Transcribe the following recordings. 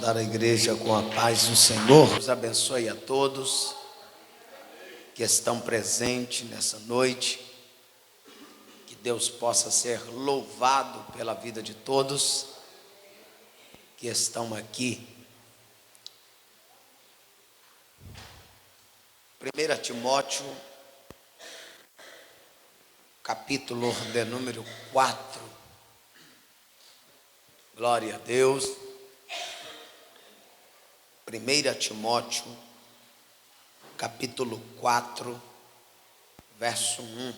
saudar a igreja com a paz do Senhor. Deus abençoe a todos que estão presentes nessa noite. Que Deus possa ser louvado pela vida de todos que estão aqui. 1 Timóteo, capítulo de número 4. Glória a Deus. 1 Timóteo, capítulo 4, verso 1.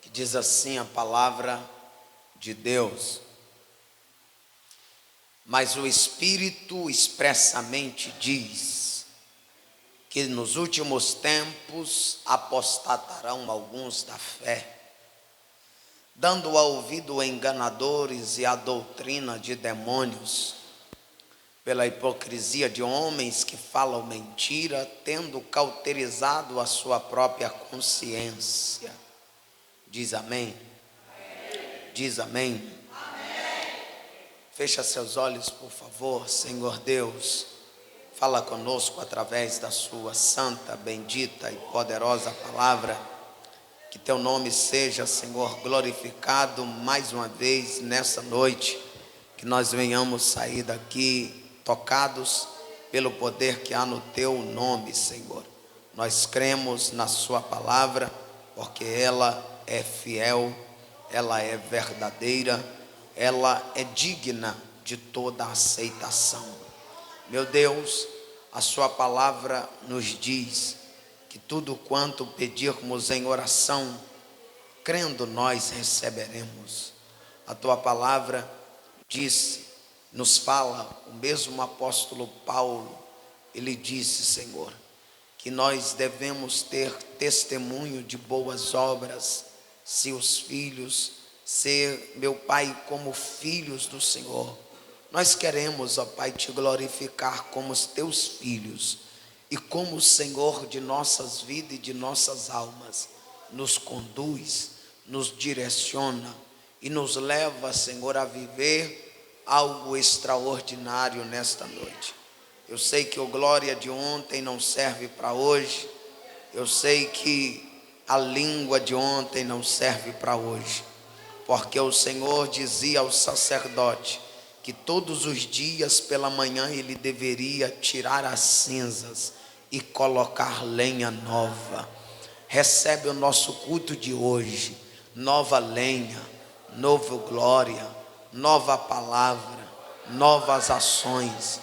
Que diz assim a palavra de Deus: mas o Espírito expressamente diz que nos últimos tempos apostatarão alguns da fé, dando ouvido a enganadores e à doutrina de demônios, pela hipocrisia de homens que falam mentira, tendo cauterizado a sua própria consciência. Diz amém? Diz amém? Fecha seus olhos, por favor. Senhor Deus, fala conosco através da sua santa, bendita e poderosa palavra. Que teu nome seja, Senhor, glorificado mais uma vez nessa noite. Que nós venhamos sair daqui tocados pelo poder que há no teu nome, Senhor. Nós cremos na sua palavra, porque ela é fiel, ela é verdadeira, ela é digna de toda aceitação. Meu Deus, a sua palavra nos diz que tudo quanto pedirmos em oração, crendo nós receberemos. A tua palavra disse, nos fala, o mesmo apóstolo Paulo, ele disse, Senhor, que nós devemos ter testemunho de boas obras, se os filhos ser, meu Pai, como filhos do Senhor. Nós queremos, ó Pai, te glorificar como os teus filhos e como o Senhor de nossas vidas e de nossas almas. Nos conduz, nos direciona e nos leva, Senhor, a viver algo extraordinário nesta noite. Eu sei que o glória de ontem não serve para hoje. Eu sei que a língua de ontem não serve para hoje. Porque o Senhor dizia ao sacerdote que todos os dias pela manhã ele deveria tirar as cinzas e colocar lenha nova. Recebe o nosso culto de hoje, nova lenha, nova glória, nova palavra, novas ações,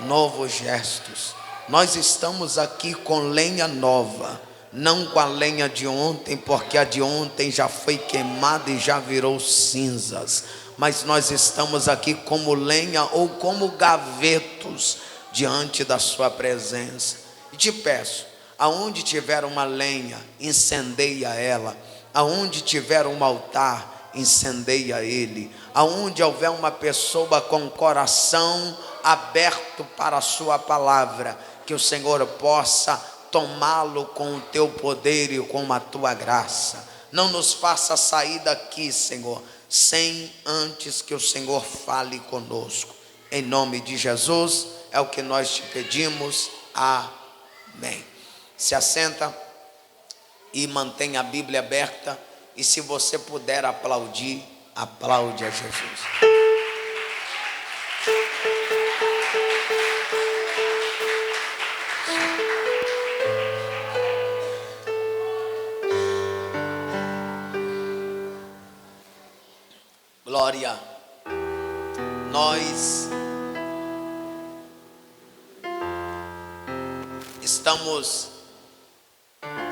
novos gestos. Nós estamos aqui com lenha nova, não com a lenha de ontem, porque a de ontem já foi queimada e já virou cinzas. Mas nós estamos aqui como lenha ou como gavetos diante da sua presença. E te peço, aonde tiver uma lenha, incendeia ela. Aonde tiver um altar, incendeia ele. Aonde houver uma pessoa com o coração aberto para a sua palavra, que o Senhor possa tomá-lo com o teu poder e com a tua graça. Não nos faça sair daqui, Senhor, sem antes que o Senhor fale conosco. Em nome de Jesus, é o que nós te pedimos. Amém. Se assenta e mantenha a Bíblia aberta. E se você puder aplaudir, aplaude a Jesus. Glória. Nós estamos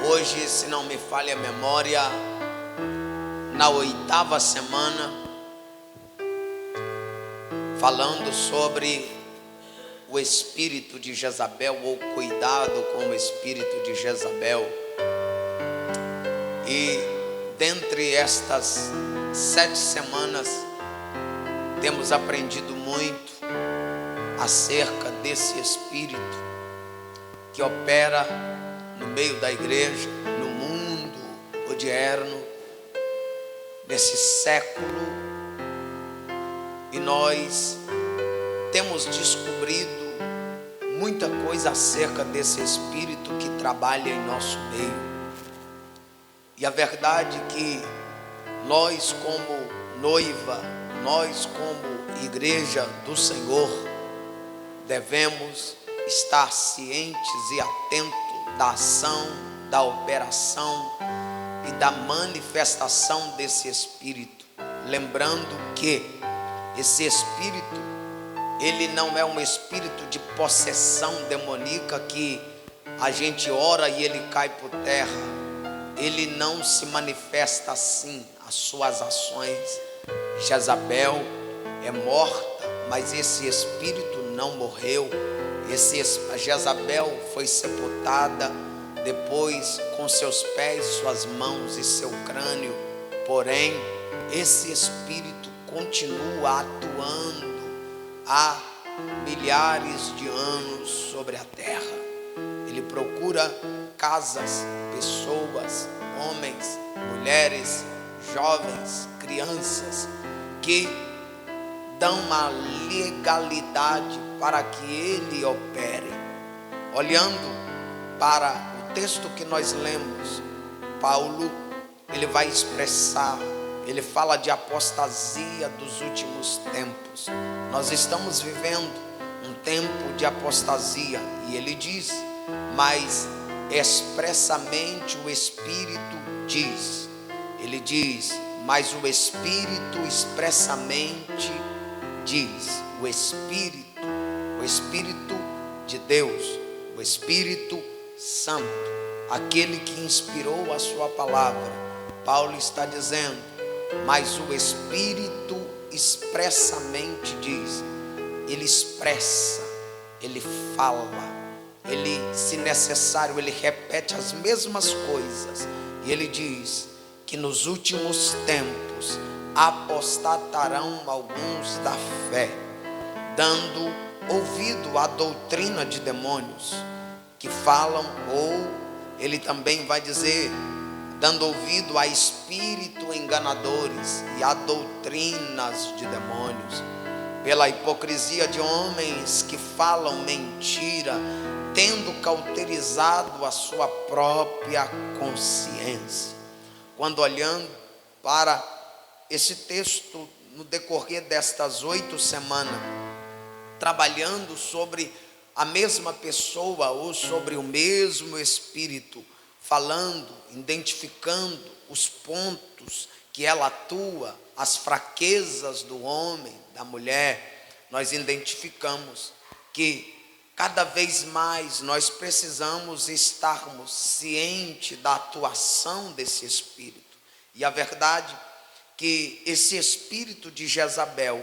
hoje, se não me falha a memória, na 8ª semana, falando sobre o espírito de Jezabel, ou cuidado com o espírito de Jezabel. E dentre estas 7 semanas, temos aprendido muito acerca desse espírito que opera no meio da igreja, no mundo odierno, nesse século, e nós temos descobrido muita coisa acerca desse Espírito que trabalha em nosso meio. E a verdade é que nós como noiva, nós como igreja do Senhor, devemos estar cientes e atentos da ação, da operação e da manifestação desse Espírito. Lembrando que esse Espírito, ele não é um espírito de possessão demoníaca que a gente ora e ele cai por terra. Ele não se manifesta assim. As suas ações, Jezabel é morta, mas esse espírito não morreu. Jezabel foi sepultada depois com seus pés, suas mãos e seu crânio. Porém, esse espírito continua atuando há milhares de anos sobre a terra. Ele procura casas, pessoas, homens, mulheres, jovens, crianças que dão uma legalidade para que ele opere. Olhando para o texto que nós lemos, Paulo, ele vai expressar, ele fala de apostasia dos últimos tempos. Nós estamos vivendo um tempo de apostasia, e ele diz, mas expressamente o Espírito diz, ele diz, mas o Espírito expressamente diz, o Espírito de Deus, o Espírito Santo, aquele que inspirou a sua palavra. Paulo está dizendo, mas o Espírito expressamente diz, ele expressa, ele fala, ele, se necessário, ele repete as mesmas coisas, e ele diz que nos últimos tempos apostatarão alguns da fé, dando ouvido à doutrina de demônios, que falam, ou ele também vai dizer, dando ouvido a espíritos enganadores e a doutrinas de demônios, pela hipocrisia de homens que falam mentira, tendo cauterizado a sua própria consciência. Quando olhando para esse texto, no decorrer destas 8 semanas, trabalhando sobre a mesma pessoa ou sobre o mesmo Espírito, falando, identificando os pontos que ela atua, as fraquezas do homem, da mulher, nós identificamos que cada vez mais nós precisamos estarmos cientes da atuação desse Espírito. E a verdade que esse espírito de Jezabel,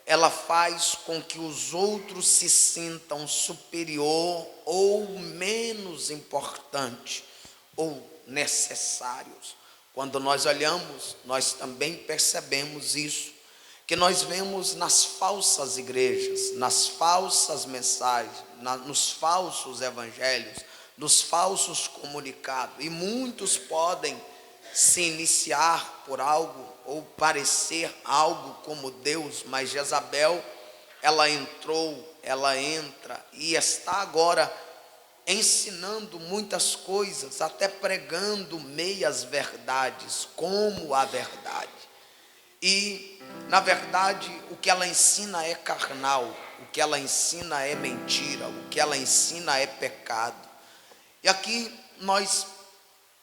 ela faz com que os outros se sintam superior ou menos importante ou necessários. Quando nós olhamos, nós também percebemos isso, que nós vemos nas falsas igrejas, nas falsas mensagens, nos falsos evangelhos, nos falsos comunicados, e muitos podem se iniciar por algo ou parecer algo como Deus, mas Jezabel, ela entra e está agora ensinando muitas coisas, até pregando meias verdades como a verdade. E na verdade o que ela ensina é carnal, o que ela ensina é mentira, o que ela ensina é pecado. E aqui nós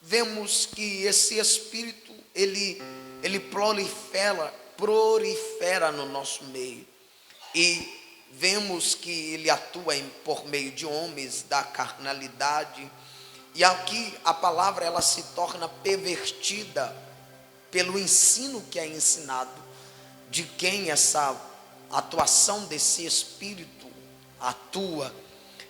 vemos que esse espírito ele prolifera no nosso meio, e vemos que ele atua por meio de homens da carnalidade, e aqui a palavra ela se torna pervertida pelo ensino que é ensinado, de quem essa atuação desse espírito atua.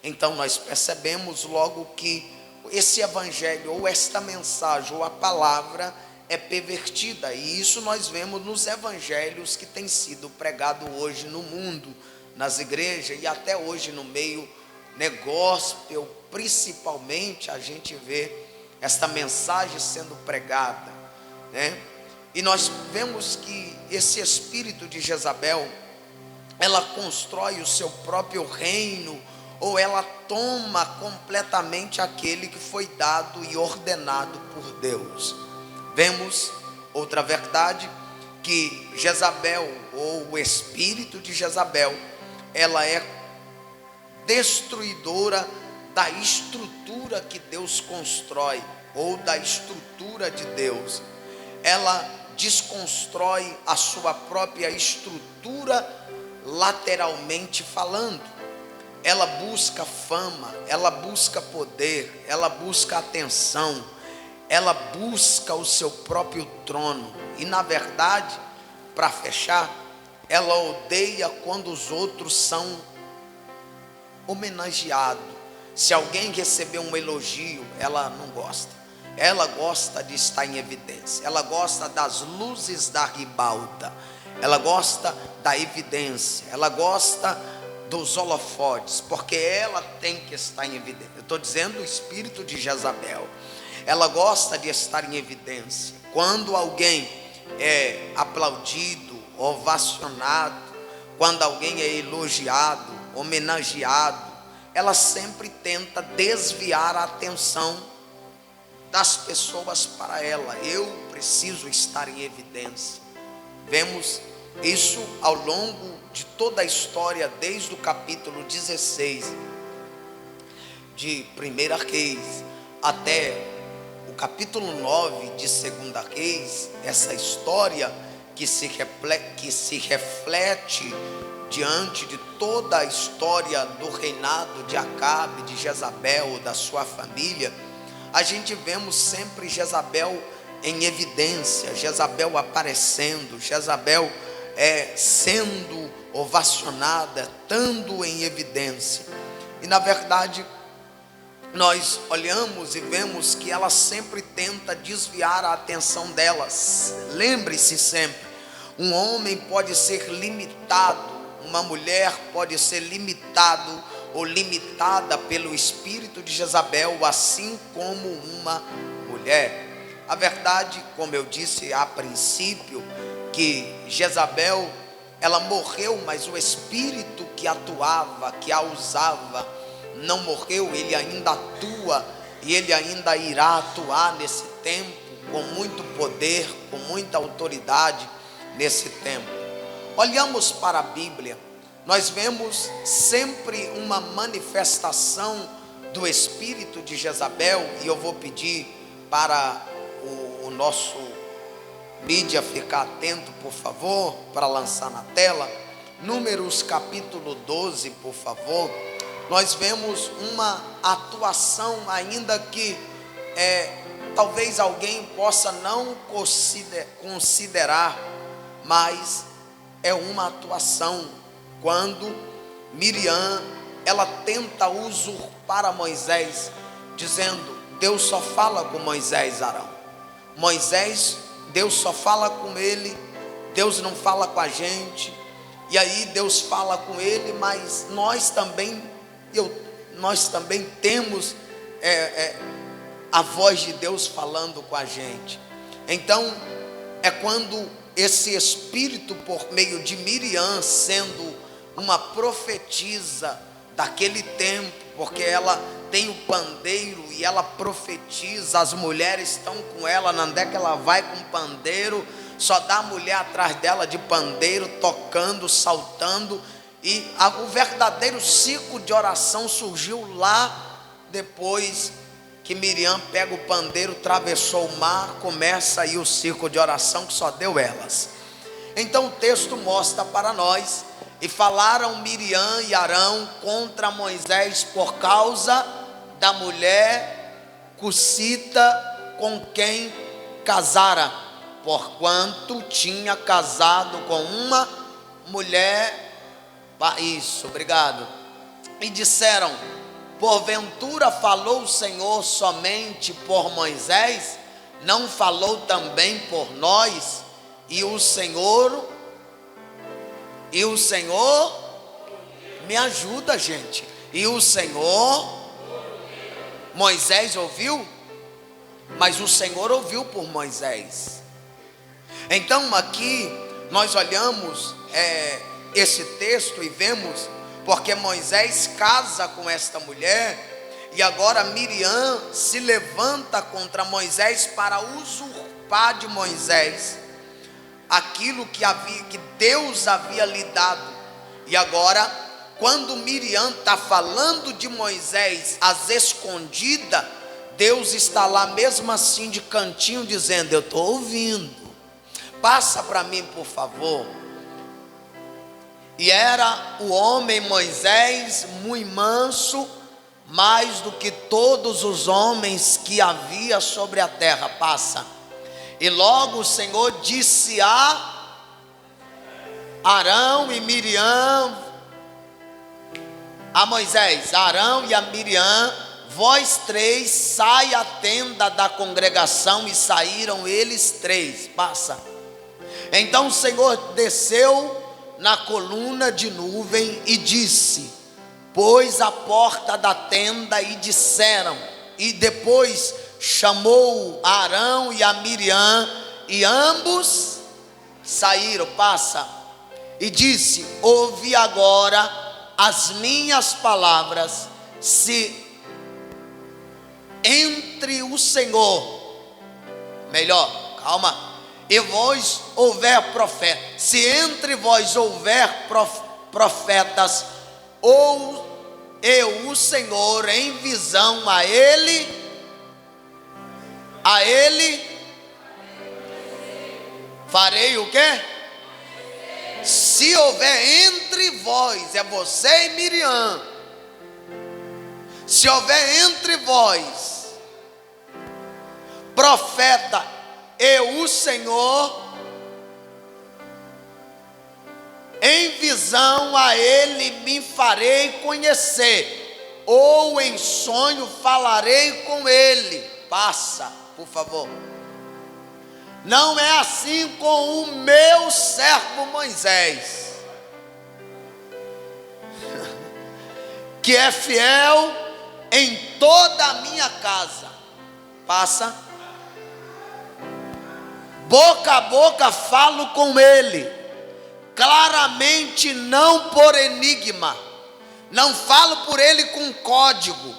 Então nós percebemos logo que esse evangelho, ou esta mensagem, ou a palavra é pervertida, e isso nós vemos nos evangelhos que têm sido pregados hoje no mundo, nas igrejas, e até hoje no meio gospel, principalmente a gente vê esta mensagem sendo pregada, né? E nós vemos que esse espírito de Jezabel, ela constrói o seu próprio reino, ou ela toma completamente aquele que foi dado e ordenado por Deus. Vemos outra verdade, que Jezabel, ou o espírito de Jezabel, ela é destruidora da estrutura que Deus constrói, ou da estrutura de Deus. Ela desconstrói a sua própria estrutura lateralmente falando. Ela busca fama, ela busca poder, ela busca atenção, ela busca o seu próprio trono. E na verdade, para fechar, ela odeia quando os outros são homenageados. Se alguém receber um elogio, ela não gosta. Ela gosta de estar em evidência. Ela gosta das luzes da ribalta. Ela gosta da evidência. Ela gosta dos holofotes, porque ela tem que estar em evidência. Eu estou dizendo o espírito de Jezabel. Ela gosta de estar em evidência. Quando alguém é aplaudido, ovacionado, quando alguém é elogiado, homenageado, ela sempre tenta desviar a atenção das pessoas para ela. Eu preciso estar em evidência. Vemos isso ao longo de toda a história, desde o capítulo 16 de 1 Reis até o capítulo 9 de 2 Reis. Essa história que se reflete diante de toda a história do reinado de Acabe, de Jezabel, da sua família. A gente vemos sempre Jezabel em evidência, Jezabel aparecendo, Jezabel sendo ovacionada, estando em evidência. E na verdade, nós olhamos e vemos que ela sempre tenta desviar a atenção delas. Lembre-se sempre, um homem pode ser limitado, uma mulher pode ser limitado ou limitada pelo espírito de Jezabel, assim como uma mulher. A verdade, como eu disse a princípio, que Jezabel, ela morreu, mas o espírito que atuava, que a usava, não morreu. Ele ainda atua, e ele ainda irá atuar nesse tempo, com muito poder, com muita autoridade nesse tempo. Olhamos para a Bíblia, nós vemos sempre uma manifestação do espírito de Jezabel, e eu vou pedir para o nosso mídia ficar atento, por favor, para lançar na tela. Números capítulo 12, por favor. Nós vemos uma atuação, ainda que talvez alguém possa não considerar, mas é uma atuação. Quando Miriam, ela tenta usurpar a Moisés, dizendo: Deus só fala com Moisés, Arão. Moisés, Deus só fala com ele, Deus não fala com a gente. E aí Deus fala com ele, mas nós também temos a voz de Deus falando com a gente. Então é quando esse espírito, por meio de Miriam, sendo uma profetisa daquele tempo, porque ela tem o pandeiro e ela profetiza, as mulheres estão com ela, onde é que ela vai com pandeiro, só dá a mulher atrás dela de pandeiro, tocando, saltando. E o verdadeiro ciclo de oração surgiu lá, depois que Miriam pega o pandeiro, atravessou o mar, começa aí o ciclo de oração que só deu elas. Então o texto mostra para nós: e falaram Miriam e Arão contra Moisés por causa da mulher cuxita com quem casara, porquanto tinha casado com uma mulher. Isso, obrigado. E disseram: porventura falou o Senhor somente por Moisés? Não falou também por nós? E o Senhor me ajuda, gente. E o Senhor, Moisés ouviu, mas o Senhor ouviu por Moisés. Então aqui nós olhamos esse texto e vemos porque Moisés casa com esta mulher, e agora Miriam se levanta contra Moisés para usurpar de Moisés aquilo que Deus havia lhe dado. E agora, quando Miriam está falando de Moisés às escondidas, Deus está lá mesmo assim de cantinho dizendo: eu estou ouvindo, passa para mim por favor. E era o homem Moisés muito manso, mais do que todos os homens que havia sobre a terra. Passa. E logo o Senhor disse a Arão e Miriam, a Moisés, Arão e a Miriam: vós três, sai à tenda da congregação. E saíram eles três. Passa. Então o Senhor desceu na coluna de nuvem e disse: pôs a porta da tenda e disseram, e depois chamou a Arão e a Miriam, e ambos saíram. Passa. E disse: ouve agora as minhas palavras. Se entre o Senhor, melhor, calma, e vós houver profeta, se entre vós houver profetas, ou eu, o Senhor, em visão a ele, farei o quê? Se houver entre vós, é você e Miriam, se houver entre vós profeta, eu, o Senhor, em visão a ele me farei conhecer, ou em sonho falarei com ele. Passa, por favor. Não é assim com o meu servo Moisés, que é fiel em toda a minha casa. Passa. Boca a boca falo com ele, claramente, não por enigma. Não falo por ele com código.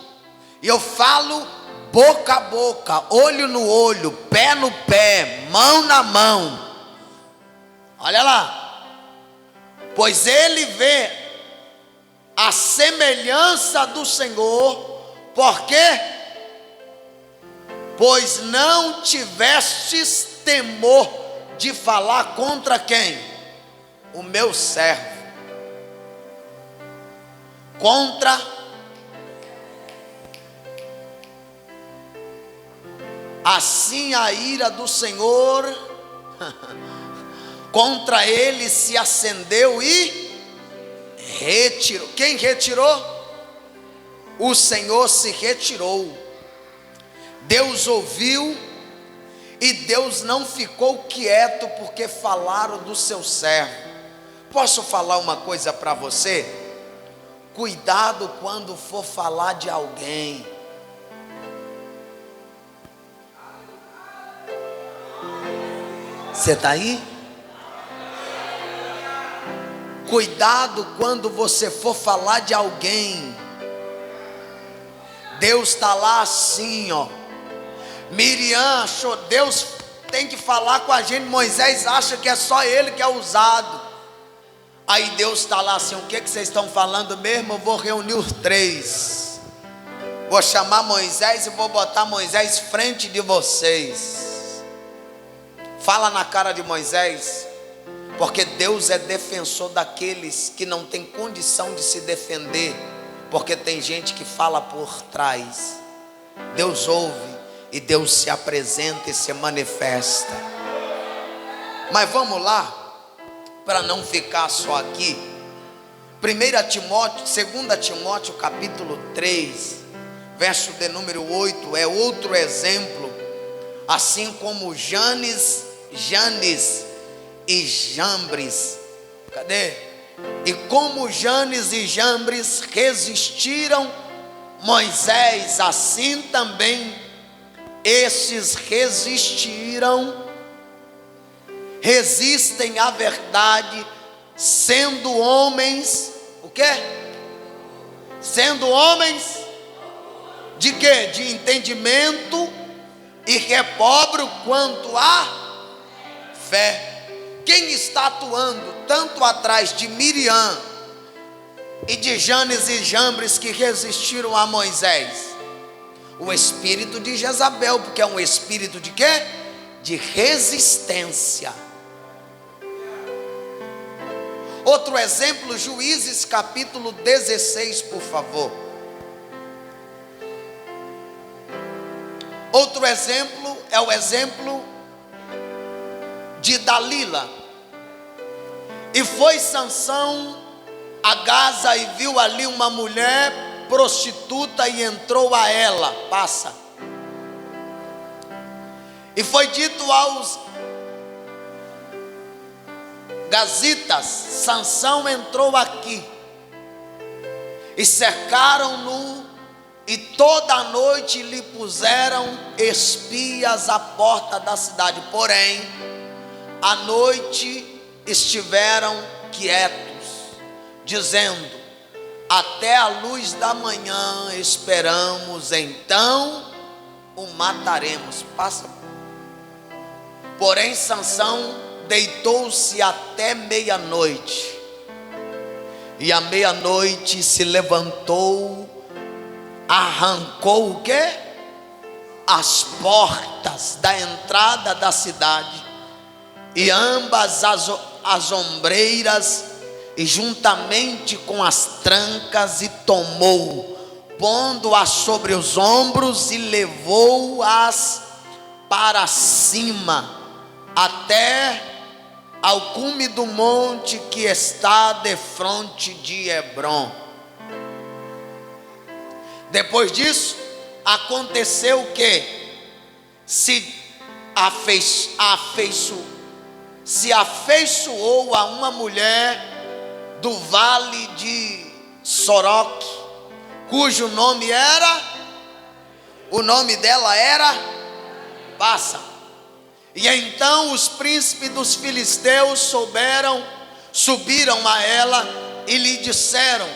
Eu falo boca a boca, olho no olho, pé no pé, mão na mão. Olha lá. Pois ele vê a semelhança do Senhor. Por quê? Pois não tivestes temor de falar contra quem? O meu servo. Contra assim a ira do Senhor contra ele se acendeu e retirou. Quem retirou? O Senhor se retirou. Deus ouviu. E Deus não ficou quieto porque falaram do seu servo. Posso falar uma coisa para você? Cuidado quando for falar de alguém. Você está aí? Cuidado quando você for falar de alguém. Deus está lá assim, ó. Miriam achou, Deus tem que falar com a gente. Moisés acha que é só ele que é usado. Aí Deus está lá assim: o que vocês estão falando mesmo? Eu vou reunir os três, vou chamar Moisés e vou botar Moisés frente de vocês. Fala na cara de Moisés, porque Deus é defensor daqueles que não tem condição de se defender, porque tem gente que fala por trás. Deus ouve e Deus se apresenta e se manifesta. Mas vamos lá, para não ficar só aqui. 2 Timóteo capítulo 3, verso de número 8, é outro exemplo. Assim como Janes e Jambres, cadê? E como Janes e Jambres resistiram Moisés, assim também estes resistirão resistem à verdade, sendo homens, o quê? Sendo homens de quê? De entendimento, e que é pobre quanto à fé. Quem está atuando tanto atrás de Miriam e de Janes e Jambres que resistiram a Moisés? O espírito de Jezabel, porque é um espírito de quê? De resistência. Outro exemplo, Juízes capítulo 16, por favor. Outro exemplo é o exemplo de Dalila. E foi Sansão a Gaza e viu ali uma mulher prostituta e entrou a ela. Passa. E foi dito aos gazitas: Sansão entrou aqui. E cercaram-no, e toda a noite lhe puseram espias à porta da cidade. Porém, à noite estiveram quietos, dizendo: até a luz da manhã esperamos, então o mataremos. Passa. Porém, Sansão deitou-se até meia-noite, e à meia-noite se levantou, arrancou o quê? As portas da entrada da cidade, e ambas as ombreiras, e juntamente com as trancas, e tomou, pondo-as sobre os ombros, e levou-as para cima, até ao cume do monte que está defronte de Hebrom. Depois disso, aconteceu que se afeiçoou a uma mulher do vale de Soroque, cujo nome era, o nome dela era, passa. E então os príncipes dos filisteus subiram a ela e lhe disseram: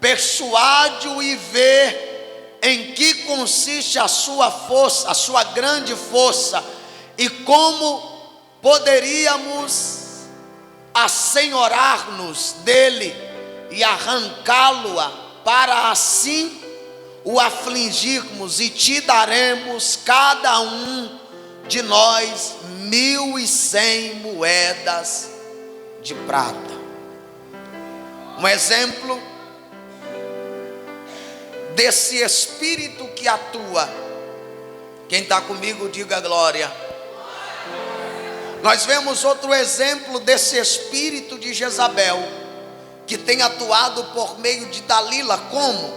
persuade-o e vê em que consiste a sua força, a sua grande força, e como poderíamos assenhorar-nos dele e arrancá-lo, para assim o afligirmos, e te daremos cada um de nós 1.100 moedas de prata. Um exemplo desse espírito que atua. Quem está comigo, diga glória. Nós vemos outro exemplo desse espírito de Jezabel, que tem atuado por meio de Dalila. Como?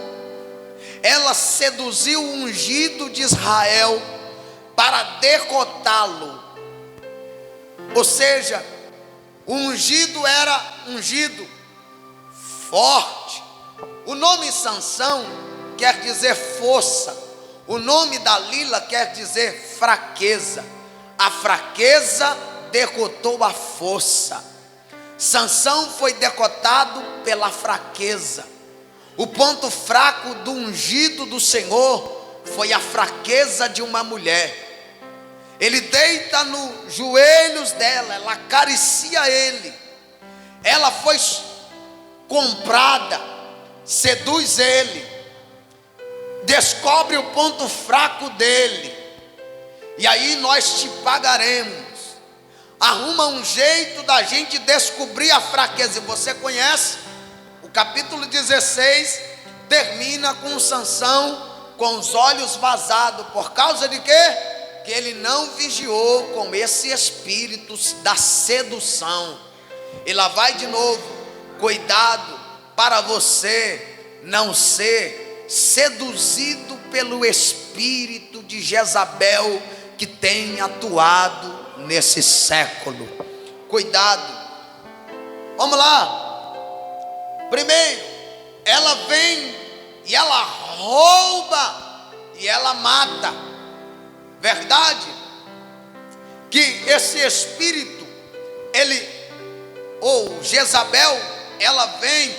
Ela seduziu o ungido de Israel para derrotá-lo. Ou seja, o ungido era ungido forte. O nome Sansão quer dizer força. O nome Dalila quer dizer fraqueza. A fraqueza derrotou a força. Sansão foi derrotado pela fraqueza. O ponto fraco do ungido do Senhor foi a fraqueza de uma mulher. Ele deita nos joelhos dela, ela acaricia ele. Ela foi comprada, seduz ele, descobre o ponto fraco dele, e aí nós te pagaremos. Arruma um jeito da gente descobrir a fraqueza. E você conhece, o capítulo 16 termina com Sansão com os olhos vazados. Por causa de quê? Que ele não vigiou com esse espírito da sedução. E lá vai de novo, cuidado para você não ser seduzido pelo espírito de Jezabel que tem atuado nesse século. Cuidado. Vamos lá. Primeiro, ela vem e ela rouba e ela mata. Verdade que esse espírito Jezabel, ela vem,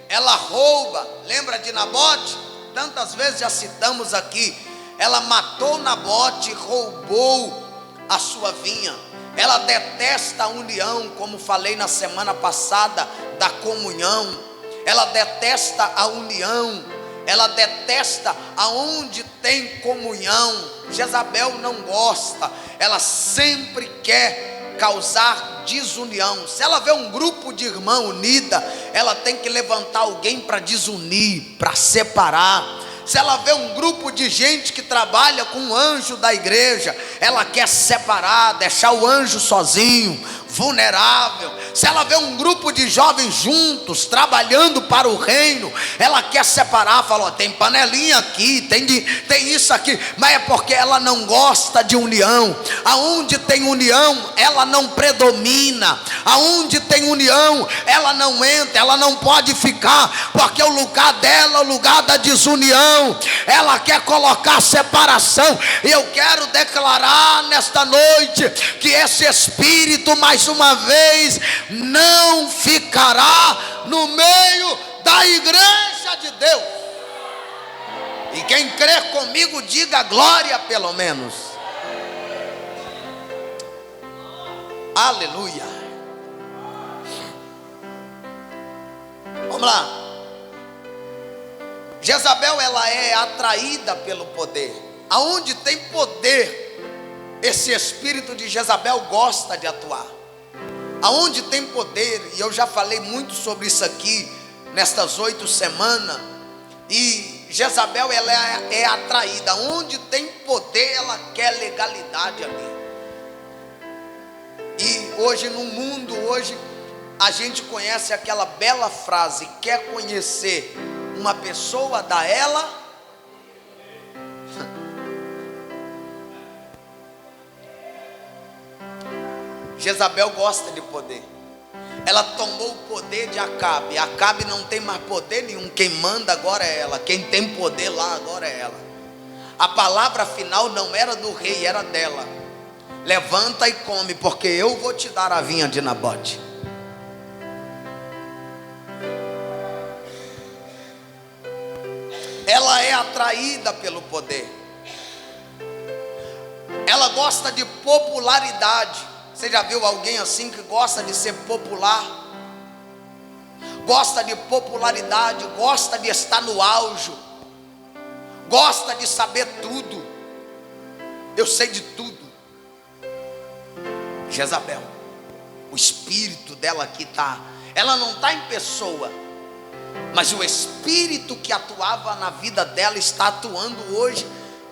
ela rouba. Lembra de Nabote? Tantas vezes já citamos aqui. Ela matou Nabote, roubou a sua vinha. Ela detesta a união, como falei na semana passada, da comunhão. Ela detesta a união, ela detesta aonde tem comunhão. Jezabel não gosta, ela sempre quer causar desunião. Se ela vê um grupo de irmã unida, ela tem que levantar alguém para desunir, para separar. Se ela vê um grupo de gente que trabalha com um anjo da igreja, ela quer separar, deixar o anjo sozinho, vulnerável. Se ela vê um grupo de jovens juntos, trabalhando para o reino, ela quer separar, fala, tem panelinha aqui, tem isso aqui, mas é porque ela não gosta de união. Aonde tem união, ela não predomina. Aonde tem união, ela não entra, ela não pode ficar, porque o lugar dela é o lugar da desunião. Ela quer colocar separação, e eu quero declarar nesta noite, que esse espírito mais uma vez não ficará no meio da igreja de Deus. E quem crê comigo, diga glória pelo menos. Aleluia. Vamos lá. Jezabel, ela é atraída pelo poder. Aonde tem poder, esse espírito de Jezabel gosta de atuar. Aonde tem poder, e eu já falei muito sobre isso aqui nestas 8 semanas, e Jezabel, ela é atraída. Onde tem poder, ela quer legalidade ali. E hoje no mundo, hoje a gente conhece aquela bela frase: quer conhecer uma pessoa, dá ela. Jezabel gosta de poder. Ela tomou o poder de Acabe. Acabe não tem mais poder nenhum. Quem manda agora é ela. Quem tem poder lá agora é ela. A palavra final não era do rei, era dela. Levanta e come, porque eu vou te dar a vinha de Nabote. Ela é atraída pelo poder. Ela gosta de popularidade. Você já viu alguém assim que gosta de ser popular? Gosta de popularidade, gosta de estar no auge, gosta de saber tudo. Eu sei de tudo. Jezabel, o espírito dela aqui está. Ela não está em pessoa, mas o espírito que atuava na vida dela está atuando hoje,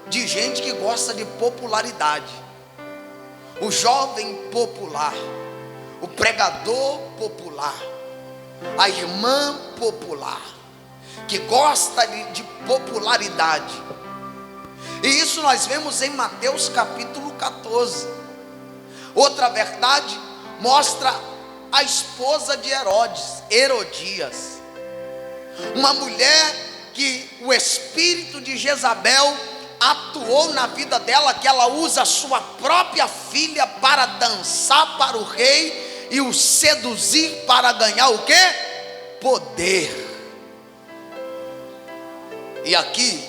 de gente que gosta de popularidade. O jovem popular, o pregador popular, a irmã popular, que gosta de popularidade. E isso nós vemos em Mateus capítulo 14. Outra verdade mostra a esposa de Herodes, Herodias, uma mulher que o espírito de Jezabel atuou na vida dela, que ela usa a sua própria filha para dançar para o rei e o seduzir para ganhar o quê? Poder. E aqui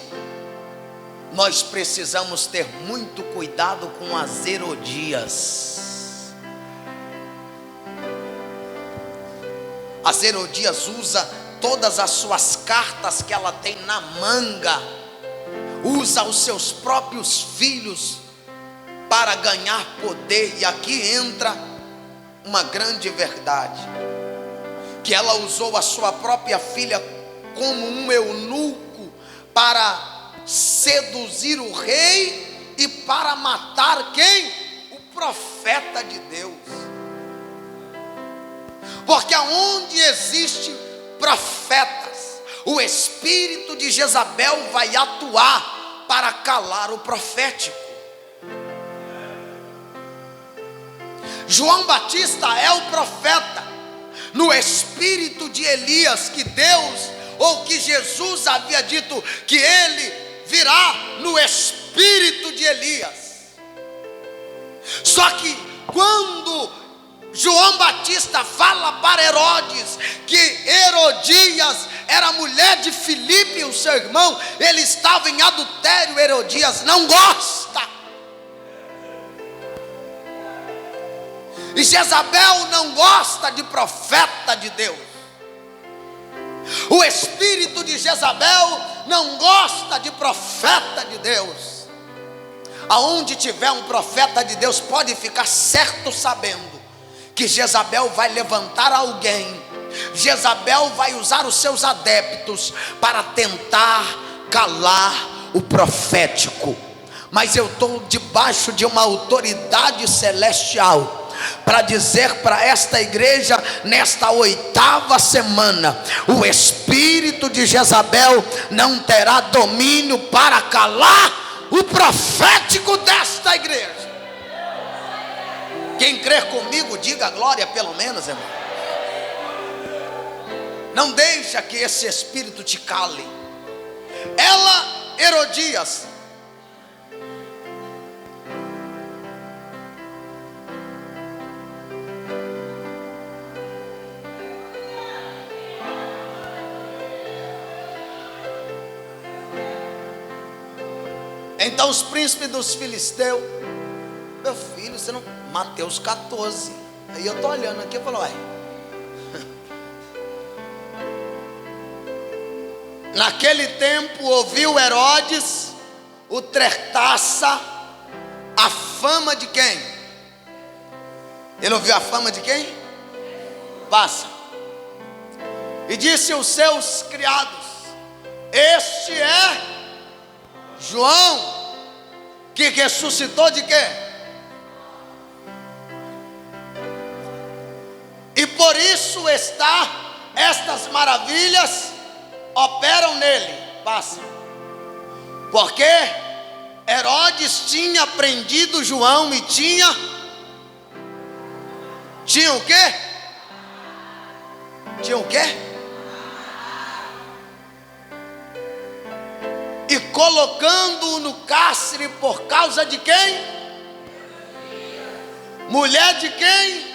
nós precisamos ter muito cuidado com as Herodias. As Herodias usa todas as suas cartas que ela tem na manga, usa os seus próprios filhos para ganhar poder. E aqui entra uma grande verdade, que ela usou a sua própria filha como um eunuco para seduzir o rei e para matar quem? O profeta de Deus. Porque aonde existe profetas, o espírito de Jezabel vai atuar para calar o profético. João Batista é o profeta no espírito de Elias, que Deus, ou que Jesus havia dito que ele virá no espírito de Elias. Só que quando João Batista fala para Herodes que Herodias era mulher de Filipe, o seu irmão, ele estava em adultério. Herodias não gosta. E Jezabel não gosta de profeta de Deus. O espírito de Jezabel não gosta de profeta de Deus. Aonde tiver um profeta de Deus, pode ficar certo sabendo que Jezabel vai levantar alguém. Jezabel vai usar os seus adeptos para tentar calar o profético. Mas eu estou debaixo de uma autoridade celestial para dizer para esta igreja, nesta 8ª semana, o espírito de Jezabel não terá domínio para calar o profético desta igreja. Quem crer comigo, diga glória pelo menos, irmão. Não deixa que esse espírito te cale. Ela, Herodias, então os príncipes dos filisteus, meu filho, você não... Mateus 14. Aí eu estou olhando aqui e falo, uai. Naquele tempo ouviu Herodes o Tretaça a fama de quem? Ele ouviu a fama de quem? Passa. E disse aos seus criados: este é João, que ressuscitou de quê? E por isso estas maravilhas operam nele. Passa. Porque Herodes tinha prendido João e tinha o quê? Tinha o quê? E colocando-o no cárcere por causa de quem? Mulher de quem?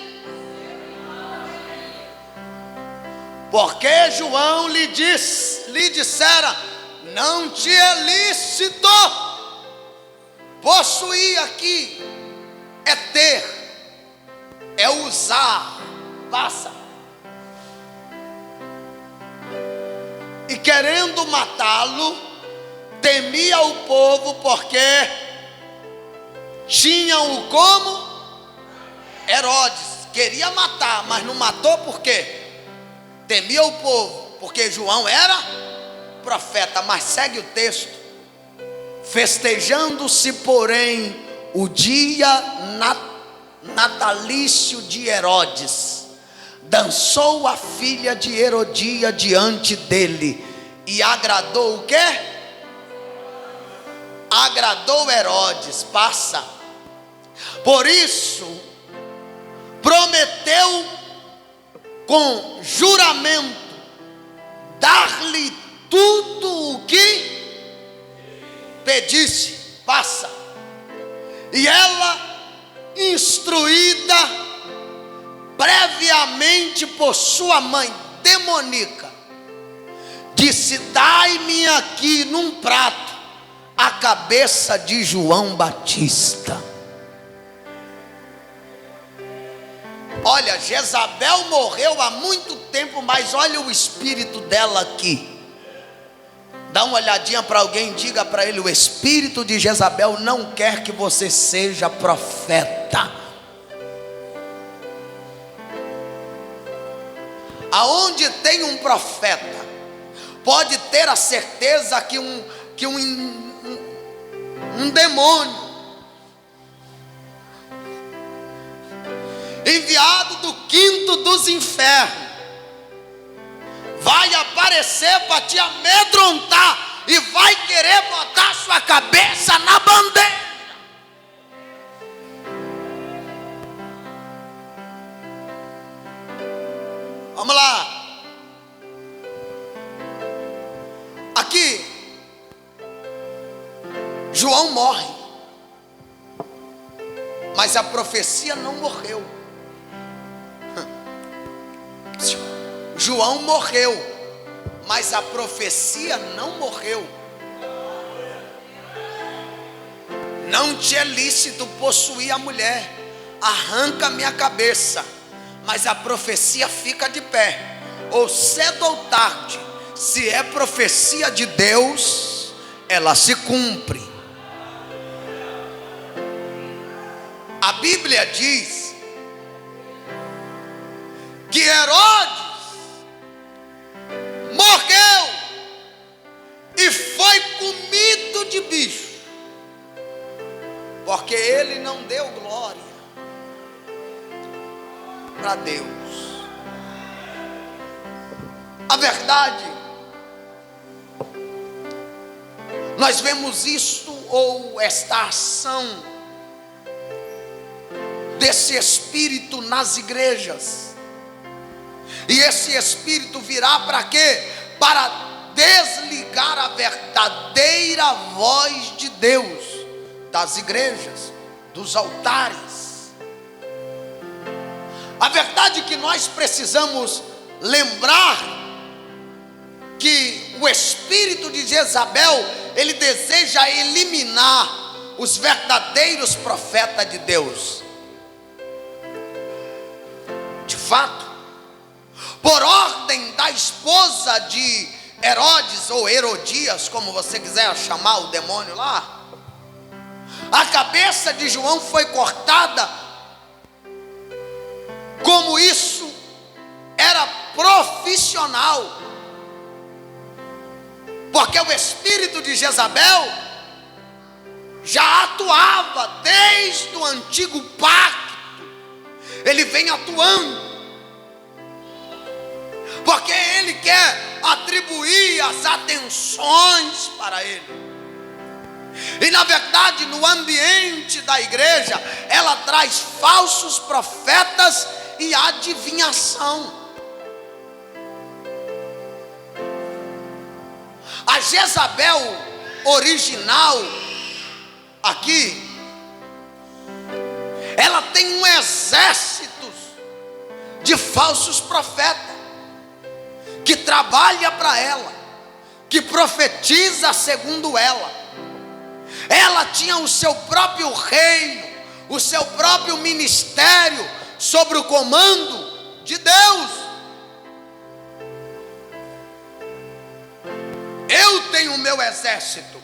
Porque João lhe dissera: não te é lícito possuir aqui. É ter, é usar. Passa. E querendo matá-lo, temia o povo, porque tinham-o como? Herodes queria matar, mas não matou por quê? Temia o povo, porque João era profeta. Mas segue o texto: festejando-se, porém, o dia natalício de Herodes, dançou a filha de Herodia diante dele, e agradou o quê? Agradou Herodes. Passa. Por isso prometeu com juramento dar-lhe tudo o que pedisse. Passa. E ela, instruída previamente por sua mãe demoníaca, disse: dai-me aqui num prato a cabeça de João Batista. Olha, Jezabel morreu há muito tempo, mas olha o espírito dela aqui. Dá uma olhadinha para alguém, diga para ele: o espírito de Jezabel não quer que você seja profeta. Aonde tem um profeta, pode ter a certeza que um demônio enviado do quinto dos infernos vai aparecer para te amedrontar e vai querer botar sua cabeça na bandeja. Vamos lá. Aqui João morre, mas a profecia não morreu. João morreu, mas a profecia não morreu. Não te é lícito possuir a mulher, arranca minha cabeça, mas a profecia fica de pé. Ou cedo ou tarde, se é profecia de Deus, ela se cumpre. A Bíblia diz que Herodes morreu e foi comido de bicho, porque ele não deu glória para Deus. A verdade, nós vemos isso, ou esta ação desse espírito nas igrejas, e esse espírito virá para quê? Para desligar a verdadeira voz de Deus das igrejas, dos altares. A verdade é que nós precisamos lembrar que o espírito de Jezabel, ele deseja eliminar os verdadeiros profetas de Deus. De fato, por ordem da esposa de Herodes, ou Herodias, como você quiser chamar o demônio lá, a cabeça de João foi cortada. Como isso era profissional, porque o espírito de Jezabel já atuava desde o antigo pacto. Ele vem atuando, porque ele quer atribuir as atenções para ele. E na verdade, no ambiente da igreja, ela traz falsos profetas e adivinhação. A Jezabel original aqui, ela tem um exército de falsos profetas que trabalha para ela, que profetiza segundo ela. Ela tinha o seu próprio reino, o seu próprio ministério sobre o comando de Deus. Eu tenho o meu exército,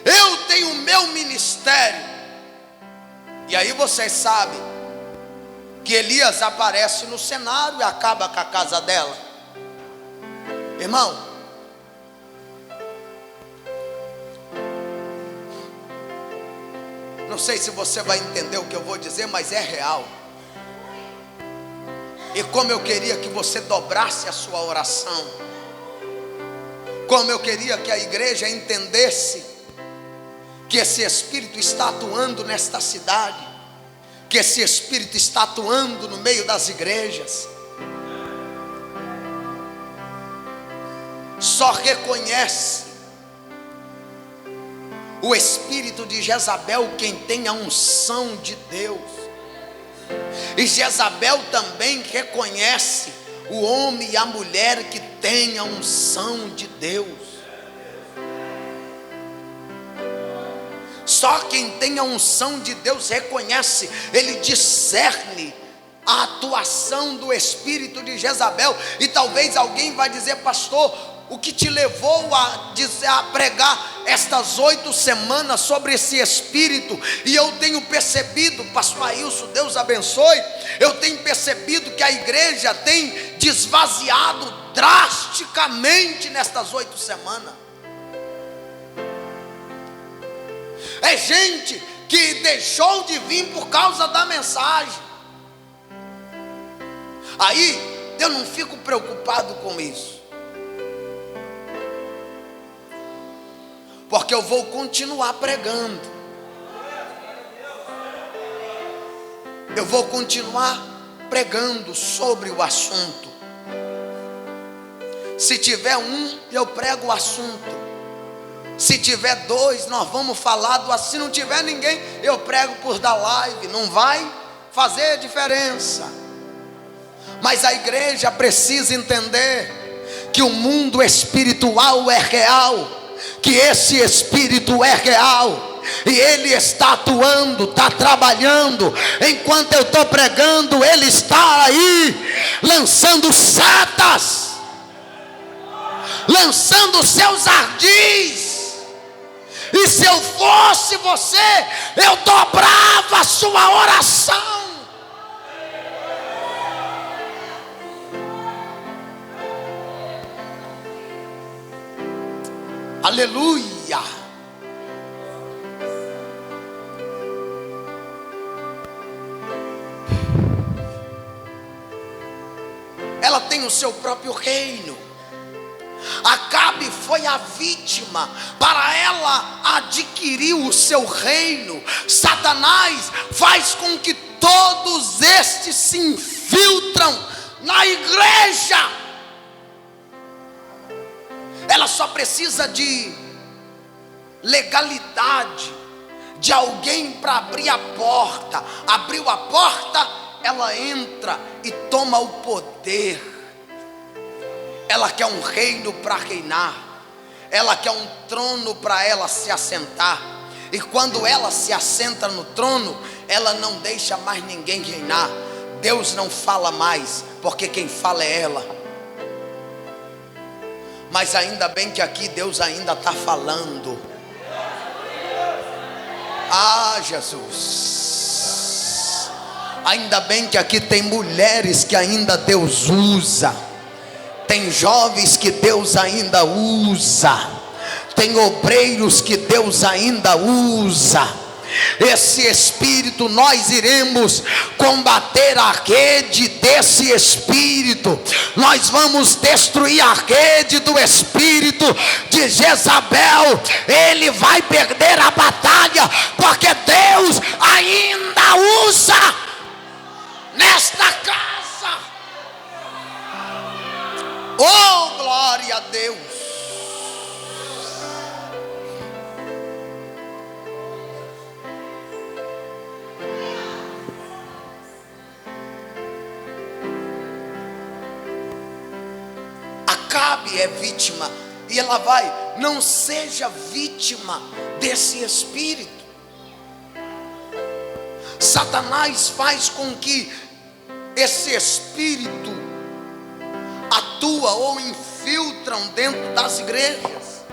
eu tenho o meu ministério. E aí vocês sabem que Elias aparece no cenário e acaba com a casa dela. Irmão, não sei se você vai entender o que eu vou dizer, mas é real. E como eu queria que você dobrasse a sua oração, como eu queria que a igreja entendesse que esse espírito está atuando nesta cidade, que esse espírito está atuando no meio das igrejas. Só reconhece o espírito de Jezabel quem tem a unção de Deus. E Jezabel também reconhece o homem e a mulher que tem a unção de Deus. Só quem tem a unção de Deus reconhece, ele discerne a atuação do espírito de Jezabel. E talvez alguém vai dizer: pastor, o que te levou a pregar estas 8 semanas sobre esse espírito? E eu tenho percebido, pastor Ailson, Deus abençoe, eu tenho percebido que a igreja tem desvaziado drasticamente nestas 8 semanas. É gente que deixou de vir por causa da mensagem. Aí eu não fico preocupado com isso, porque eu vou continuar pregando. Eu vou continuar pregando sobre o assunto. Se tiver um, eu prego o assunto. Se tiver 2, nós vamos falar do assunto. Se não tiver ninguém, eu prego por da live. Não vai fazer diferença. Mas a igreja precisa entender que o mundo espiritual é real, que esse espírito é real, e ele está atuando, está trabalhando. Enquanto eu estou pregando, ele está aí lançando setas, lançando seus ardis. E se eu fosse você, eu dobrava a sua oração. Aleluia. Ela tem o seu próprio reino. Acabe foi a vítima para ela adquirir o seu reino. Satanás faz com que todos estes se infiltram na igreja. Ela só precisa de legalidade, de alguém para abrir a porta. Abriu a porta, ela entra e toma o poder. Ela quer um reino para reinar, ela quer um trono para ela se assentar. E quando ela se assenta no trono, ela não deixa mais ninguém reinar. Deus não fala mais, porque quem fala é ela. Mas ainda bem que aqui Deus ainda está falando. Ah, Jesus. Ainda bem que aqui tem mulheres que ainda Deus usa. Tem jovens que Deus ainda usa. Tem obreiros que Deus ainda usa. Esse espírito, nós iremos combater a rede desse espírito. Nós vamos destruir a rede do espírito de Jezabel. Ele vai perder a batalha, porque Deus ainda usa nesta casa. Oh, glória a Deus. Acabe é vítima, e ela vai, não seja vítima desse espírito. Satanás faz com que esse espírito atua ou infiltram dentro das igrejas.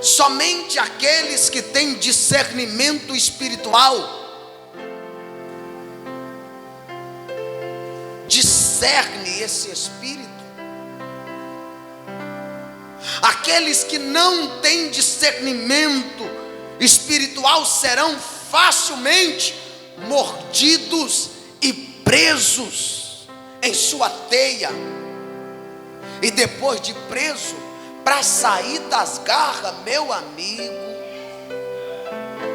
Somente aqueles que têm discernimento espiritual discerne esse espírito. Aqueles que não têm discernimento espiritual serão facilmente mordidos e presos em sua teia. E depois de preso, para sair das garras, meu amigo,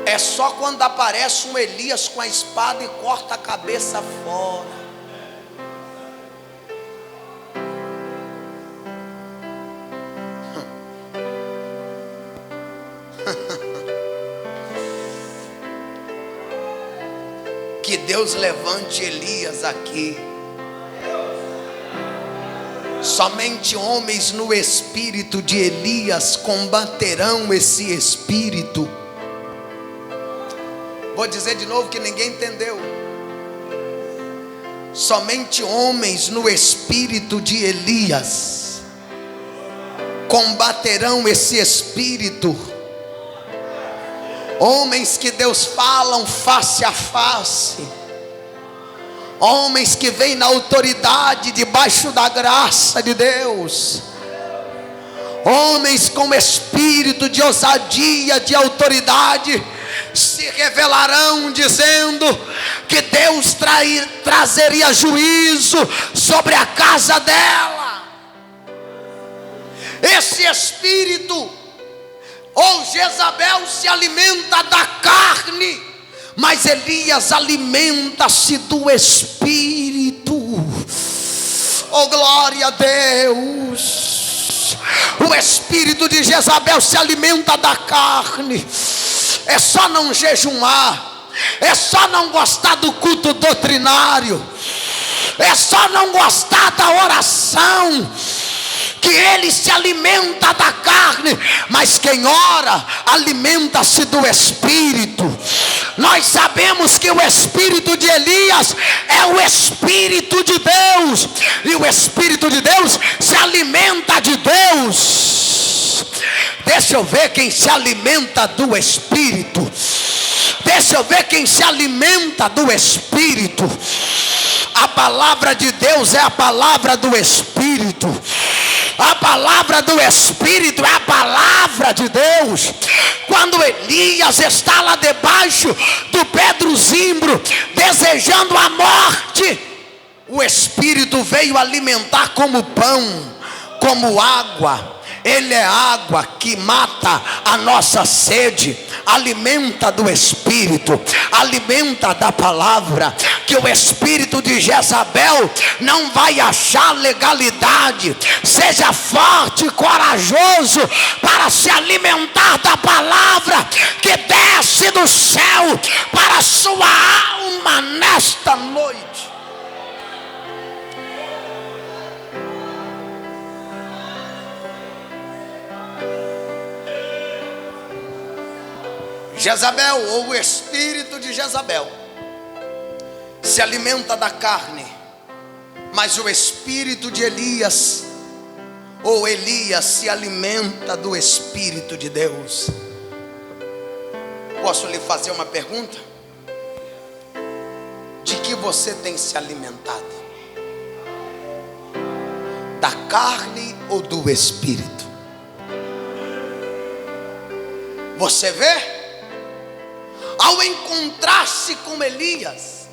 é só quando aparece um Elias com a espada e corta a cabeça fora. Que Deus levante Elias aqui. Somente homens no espírito de Elias combaterão esse espírito. Vou dizer de novo que ninguém entendeu. Somente homens no espírito de Elias combaterão esse espírito. Homens que Deus falam face a face. Homens que vêm na autoridade debaixo da graça de Deus. Homens com espírito de ousadia, de autoridade, se revelarão dizendo que Deus trazeria juízo sobre a casa dela. Esse espírito, ou Jezabel, se alimenta da carne, mas Elias alimenta-se do Espírito. Oh, glória a Deus. O espírito de Jezabel se alimenta da carne. É só não jejuar, é só não gostar do culto doutrinário, É só não gostar da oração, que ele se alimenta da carne, mas quem ora alimenta-se do Espírito. Nós sabemos que o Espírito de Elias é o Espírito de Deus, e o Espírito de Deus se alimenta de Deus. Deixa eu ver quem se alimenta do Espírito. Deixa eu ver quem se alimenta do Espírito. A palavra de Deus é a palavra do Espírito. A palavra do Espírito é a palavra de Deus. Quando Elias está lá debaixo do pé do zimbro, desejando a morte, o Espírito veio alimentar como pão, como água. Ele é água que mata a nossa sede. Alimenta do Espírito, alimenta da palavra. Que o espírito de Jezabel não vai achar legalidade. Seja forte e corajoso para se alimentar da palavra que desce do céu para a sua alma nesta noite. Jezabel, ou o espírito de Jezabel, se alimenta da carne, mas o espírito de Elias, ou Elias, se alimenta do Espírito de Deus. Posso lhe fazer uma pergunta? De que você tem se alimentado? Da carne ou do Espírito? Você vê? Ao encontrar-se com Elias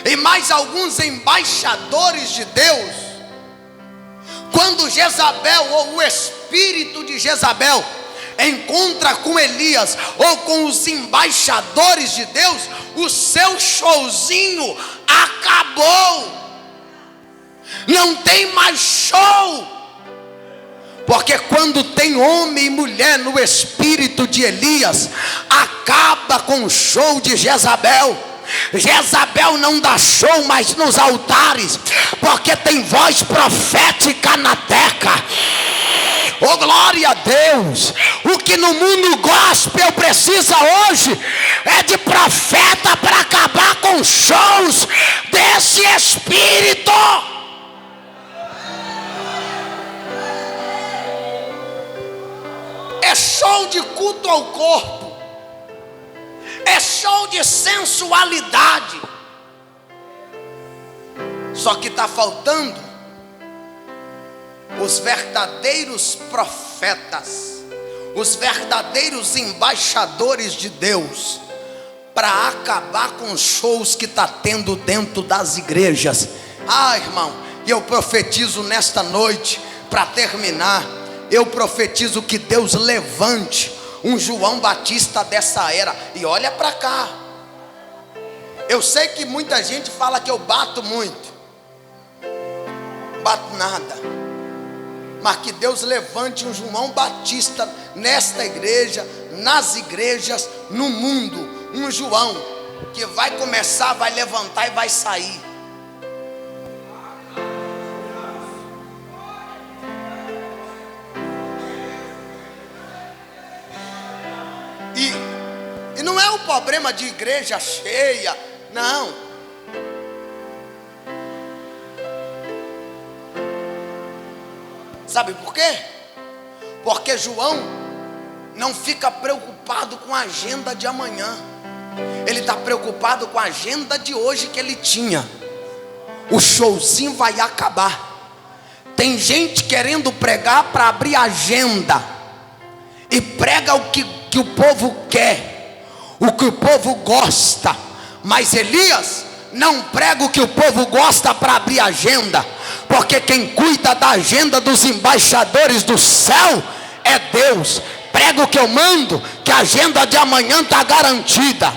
e mais alguns embaixadores de Deus, quando Jezabel, ou o espírito de Jezabel, encontra com Elias ou com os embaixadores de Deus, o seu showzinho acabou. Não tem mais show. Porque quando tem homem e mulher no espírito de Elias, acaba com o show de Jezabel. Jezabel não dá show mais nos altares, porque tem voz profética na teca. Oh, glória a Deus. O que no mundo gospel precisa hoje é de profeta para acabar com shows desse espírito. É show de culto ao corpo, é show de sensualidade. Só que está faltando os verdadeiros profetas, os verdadeiros embaixadores de Deus, para acabar com os shows que está tendo dentro das igrejas. Ah, irmão, e eu profetizo nesta noite, para terminar, eu profetizo que Deus levante um João Batista dessa era. E olha para cá. Eu sei que muita gente fala que eu bato muito. Bato nada. Mas que Deus levante um João Batista nesta igreja, nas igrejas, no mundo. Um João que vai começar, vai levantar e vai sair. E não é o problema de igreja cheia, não. Sabe por quê? Porque João não fica preocupado com a agenda de amanhã. Ele está preocupado com a agenda de hoje que ele tinha. O showzinho vai acabar. Tem gente querendo pregar para abrir agenda. E prega o que o povo quer, o que o povo gosta. Mas Elias não prega o que o povo gosta para abrir agenda, porque quem cuida da agenda dos embaixadores do céu é Deus. Prega o que eu mando, que a agenda de amanhã está garantida.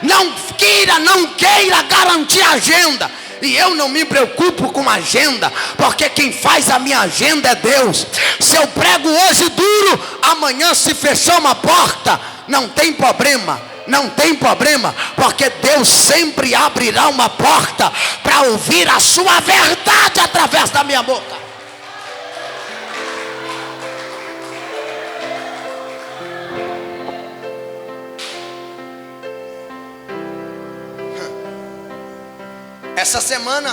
Não queira garantir a agenda. E eu não me preocupo com agenda, porque quem faz a minha agenda é Deus. Se eu prego hoje duro, amanhã se fechar uma porta, não tem problema. Não tem problema, porque Deus sempre abrirá uma porta para ouvir a sua verdade através da minha boca. Essa semana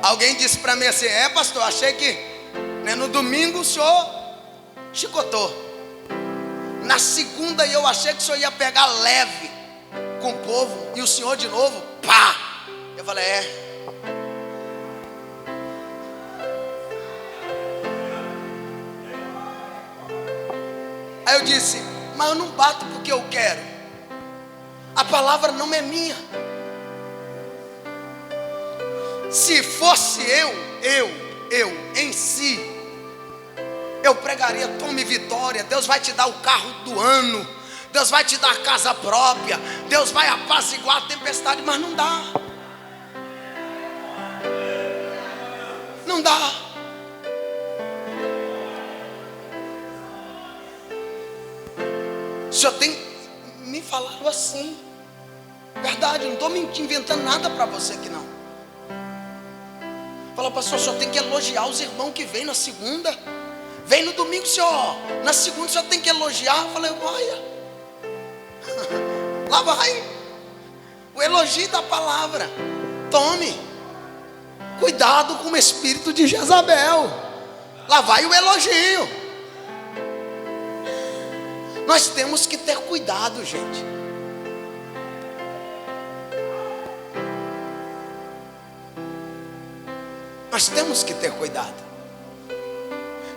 alguém disse para mim assim: pastor, achei que no domingo o senhor chicotou, na segunda eu achei que o senhor ia pegar leve com o povo, e o senhor de novo, pá. Eu falei: Aí eu disse: mas eu não bato porque eu quero. A palavra não é minha. Se fosse eu em si, eu pregaria: tome vitória, Deus vai te dar o carro do ano, Deus vai te dar a casa própria, Deus vai apaziguar a tempestade. Mas não dá. Não dá. O senhor tem me falado assim. Verdade, não estou inventando nada para você aqui não. Fala: pastor, o senhor tem que elogiar os irmãos que vêm na segunda. Vem no domingo, senhor. Na segunda o senhor tem que elogiar. Eu falei: olha, lá vai o elogio da palavra. Tome cuidado com o espírito de Jezabel. Lá vai o elogio. Nós temos que ter cuidado, gente. Nós temos que ter cuidado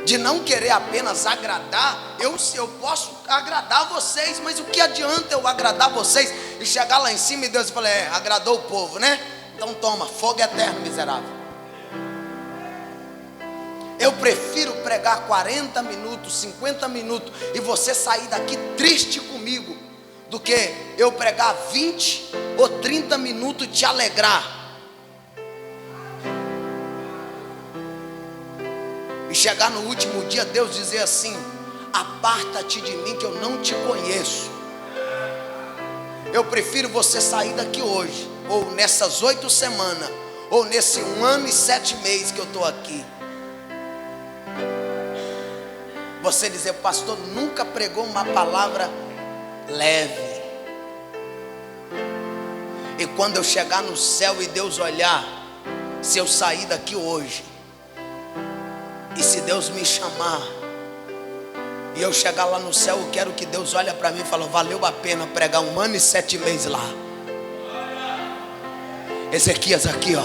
de não querer apenas agradar. Eu posso agradar vocês, mas o que adianta eu agradar vocês e chegar lá em cima e Deus falar: agradou o povo, né? Então toma, fogo eterno, miserável. Eu prefiro pregar 40 minutos, 50 minutos e você sair daqui triste comigo, do que eu pregar 20 ou 30 minutos e te alegrar. E chegar no último dia, Deus dizer assim: aparta-te de mim que eu não te conheço. Eu prefiro você sair daqui hoje, ou nessas 8 semanas, ou nesse 1 ano e 7 meses que eu estou aqui, você dizer: pastor, nunca pregou uma palavra leve. E quando eu chegar no céu e Deus olhar, se eu sair daqui hoje, e se Deus me chamar, e eu chegar lá no céu, eu quero que Deus olhe para mim e fale: valeu a pena pregar 1 ano e 7 meses lá. Ezequias, aqui ó,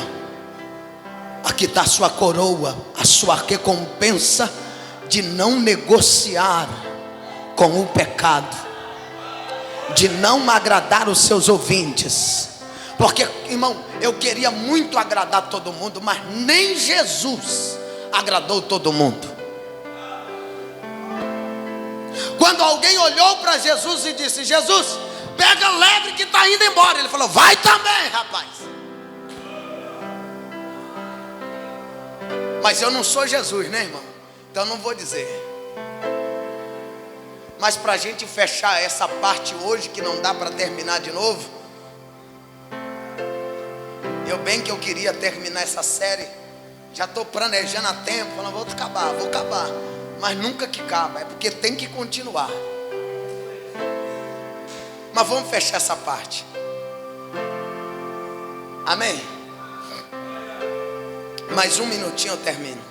aqui está a sua coroa, a sua recompensa de não negociar com o pecado, de não agradar os seus ouvintes. Porque, irmão, eu queria muito agradar todo mundo, mas nem Jesus agradou todo mundo. Quando alguém olhou para Jesus e disse: Jesus, pega leve que está indo embora, ele falou: vai também, rapaz. Mas eu não sou Jesus, né, irmão? Então eu não vou dizer. Mas para a gente fechar essa parte hoje, que não dá para terminar de novo, eu queria terminar essa série. Já estou planejando há tempo, falando: vou acabar. Mas nunca que acaba, é porque tem que continuar. Mas vamos fechar essa parte. Amém? Mais 1 minutinho eu termino.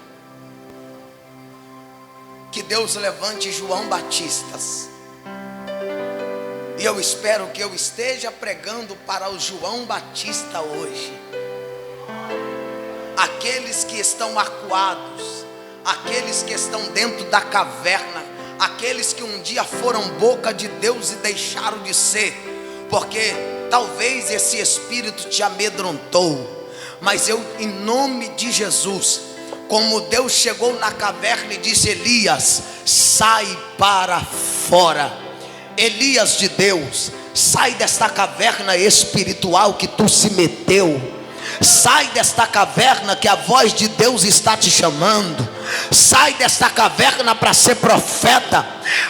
Que Deus levante João Batistas. E eu espero que eu esteja pregando para o João Batista hoje. Aqueles que estão acuados, aqueles que estão dentro da caverna, aqueles que um dia foram boca de Deus e deixaram de ser, porque talvez esse espírito te amedrontou. Mas eu, em nome de Jesus, como Deus chegou na caverna e disse: Elias, sai para fora. Elias de Deus, sai desta caverna espiritual que tu se meteu. Sai desta caverna que a voz de Deus está te chamando. sai desta caverna para ser profeta.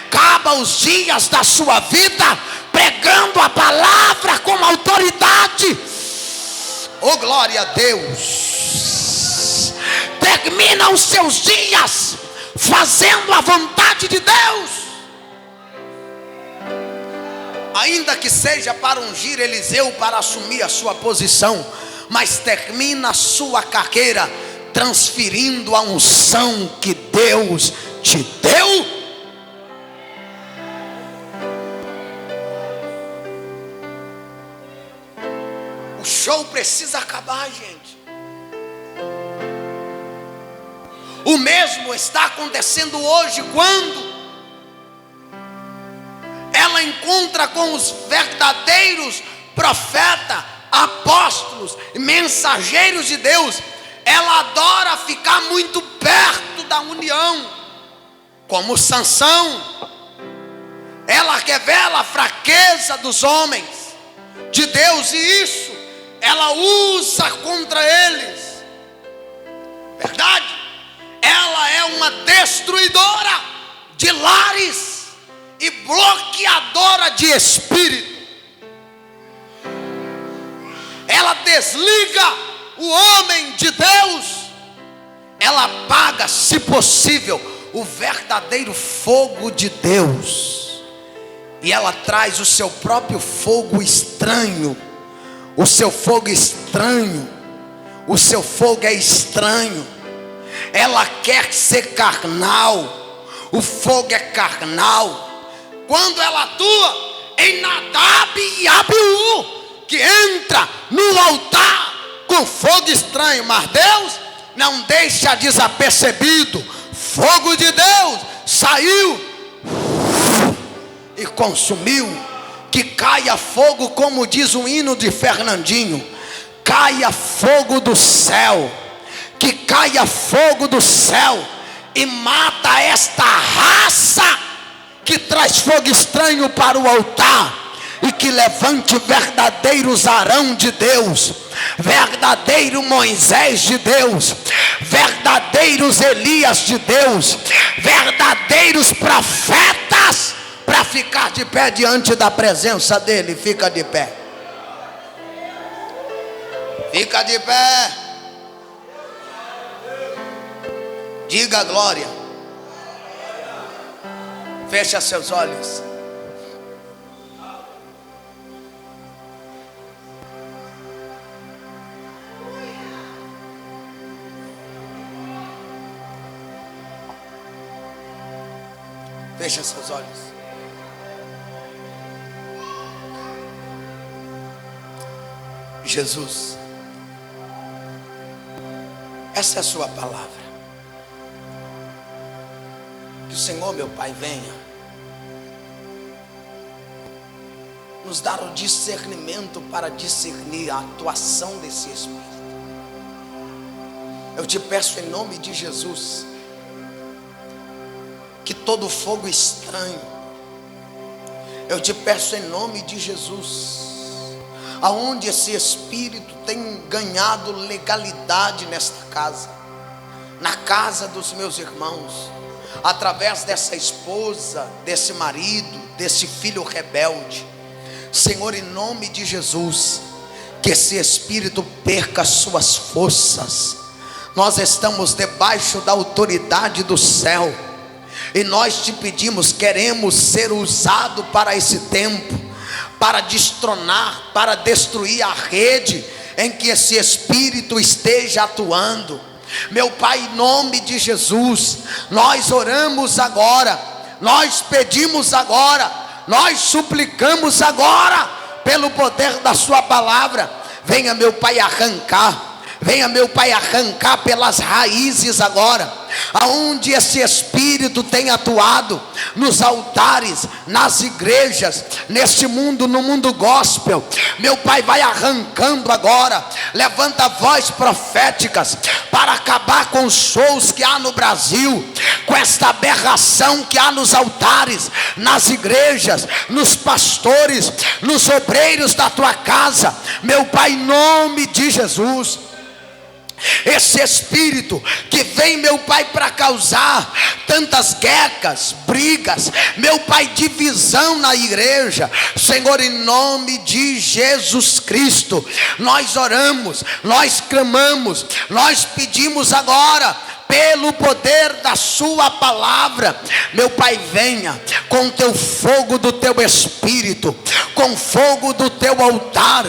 Acaba os dias da sua vida pregando a palavra com autoridade. Oh, glória a Deus. Termina os seus dias fazendo a vontade de Deus, ainda que seja para ungir Eliseu para assumir a sua posição, mas termina a sua carreira transferindo a unção que Deus te deu. O show precisa acabar, gente. O mesmo está acontecendo hoje, quando ela encontra com os verdadeiros profetas, apóstolos, mensageiros de Deus. Ela adora ficar muito perto da união, como Sansão. Ela revela a fraqueza dos homens de Deus, e isso ela usa contra eles. Verdade? Ela é uma destruidora de lares e bloqueadora de espírito. Ela desliga o homem de Deus. Ela apaga, se possível, o verdadeiro fogo de Deus, e ela traz o seu próprio fogo estranho. O seu fogo estranho, o seu fogo é estranho. Ela quer ser carnal, o fogo é carnal. Quando ela atua em Nadab e Abiú, que entra no altar com fogo estranho, mas Deus não deixa desapercebido. Fogo de Deus saiu e consumiu. Que caia fogo, como diz o hino de Fernandinho, caia fogo do céu, que caia fogo do céu e mata esta raça que traz fogo estranho para o altar, e que levante verdadeiros Arão de Deus, verdadeiro Moisés de Deus, verdadeiros Elias de Deus, verdadeiros profetas, para ficar de pé diante da presença dele. Fica de pé, fica de pé, diga glória. Fecha seus olhos. Fecha seus olhos. Jesus, essa é a sua palavra. Que o Senhor, meu Pai, venha nos dar o discernimento para discernir a atuação desse Espírito. Eu te peço em nome de Jesus, que todo fogo estranho, eu te peço em nome de Jesus, aonde esse espírito tem ganhado legalidade nesta casa, na casa dos meus irmãos, através dessa esposa, desse marido, desse filho rebelde, Senhor, em nome de Jesus, que esse espírito perca suas forças. Nós estamos debaixo da autoridade do céu, e nós te pedimos, queremos ser usado para esse tempo, para destronar, para destruir a rede em que esse espírito esteja atuando. Meu Pai, em nome de Jesus, nós oramos agora, nós pedimos agora, nós suplicamos agora, pelo poder da sua palavra. Venha, meu Pai, arrancar, venha, meu Pai, arrancar pelas raízes agora, aonde esse espírito tem atuado, nos altares, nas igrejas, neste mundo, no mundo gospel. Meu Pai, vai arrancando agora. Levanta vozes proféticas para acabar com os shows que há no Brasil, com esta aberração que há nos altares, nas igrejas, nos pastores, nos obreiros da tua casa. Meu Pai, em nome de Jesus, Esse espírito que vem, meu Pai, para causar tantas guerras, brigas, meu Pai, divisão na igreja, Senhor, em nome de Jesus Cristo, nós oramos, nós clamamos, nós pedimos agora, pelo poder da sua palavra, meu Pai, venha com teu fogo do teu espírito, com fogo do teu altar,